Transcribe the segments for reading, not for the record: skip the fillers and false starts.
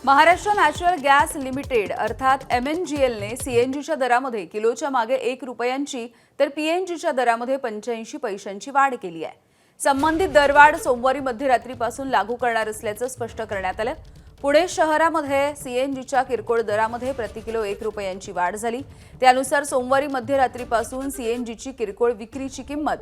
Maharashtra natural gas limited अर्थात MNGLने सीएनजीच्या दरामध्ये किलोच्या मागे 1 रुपयांची तर पीएनजीच्या दरामध्ये 85 पैशांची वाढ केली आहे। संबंधित दरवाढ सोमवारी मध्यरात्रीपासून लागू करणार असल्याचं स्पष्ट करण्यात आलं। पुणे शहरामध्ये सीएनजीच्या किरकोळ दरामध्ये प्रति किलो 1 रुपयांची वाढ झाली। त्यानुसार सोमवारी मध्यरात्रीपासून सीएनजीची किरकोळ विक्रीची किंमत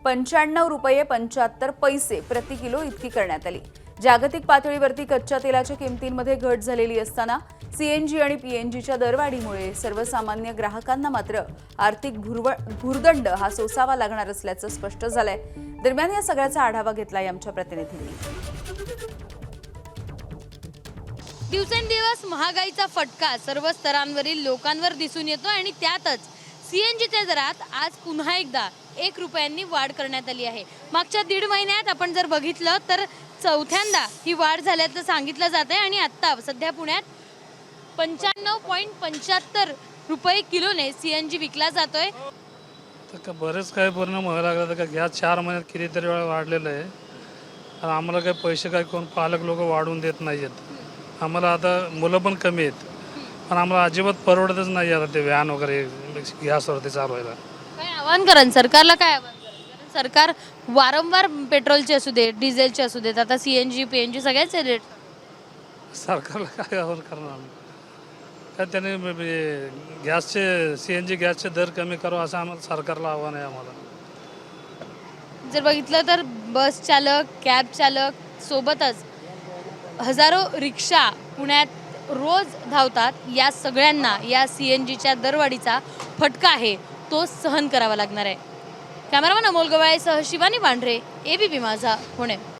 95 रुपये 75 पैसे प्रति किलो इतकी करण्यात आली। जागतिक पातळीवरती कच्च्या तेलाच्या किमतींमध्ये घट झालेली असताना सीएनजी आणि पीएनजीच्या दरवाढीमुळे सर्वसामान्य ग्राहकांना मात्र आर्थिक भुर्दंड हा सोसावा लागणार असल्याचं स्पष्ट झालंय। दरम्यान या सगळ्याचा आढावा घेतलाय आमच्या प्रतिनिधींनी। दिवसेंदिवस महागाईचा फटका सर्व स्तरांवरील लोकांवर दिसून येतो आणि त्यातच सीएनजीच्या दरात आज पुन्हा एकदा 1 रुपयांनी वाढ करण्यात आली आहे। मागच्या 1.5 महिन्यात आपण जर बघितलं तर चौथ्यांदा ही वाढ झाल्याचं सांगितलं जात आहे आणि आता सध्या पुण्यात 95.75 रुपये किलोने सीएनजी विकला जातोय। तर बरेच काही परिणाम व्हायला लागला तर गॅस 4 महिन्यात कितीतरी वेळा वाढलेलं आहे आणि आम्हाला काही पैसे काही कोण पालक लोक वाढवून देत नाहीत। आम्हाला आता मुलं पण कमी आहेत पण आम्हाला अजिबात परवडतच नाही आता ते व्हॅन वगैरे गॅसवरती चालवायला। काय आव्हान करा सरकारला, काय आव्हान करा? कारण सरकार वारंवार पेट्रोलचे असू दे डिझेलचे असू देत, आता सीएनजी पीएनजी सगळ्याचे रेट सरकारला काय आव्हान करणार आम्ही? काय त्याने गॅसचे सीएनजी गॅसचे दर कमी करावं असं आम्हाला सरकारला आव्हान आहे। आम्हाला जर बघितलं तर बस चालक, कॅब चालक सोबतच हजारो रिक्षा पुण्यात रोज धावतात, या सगळ्यांना या सीएनजीच्या दरवाढीचा फटका आहे तो सहन करावा लागणार आहे। कॅमेरामन अमोल गवाळेसह शिवानी पांढरे, ABP माझा, पुणे।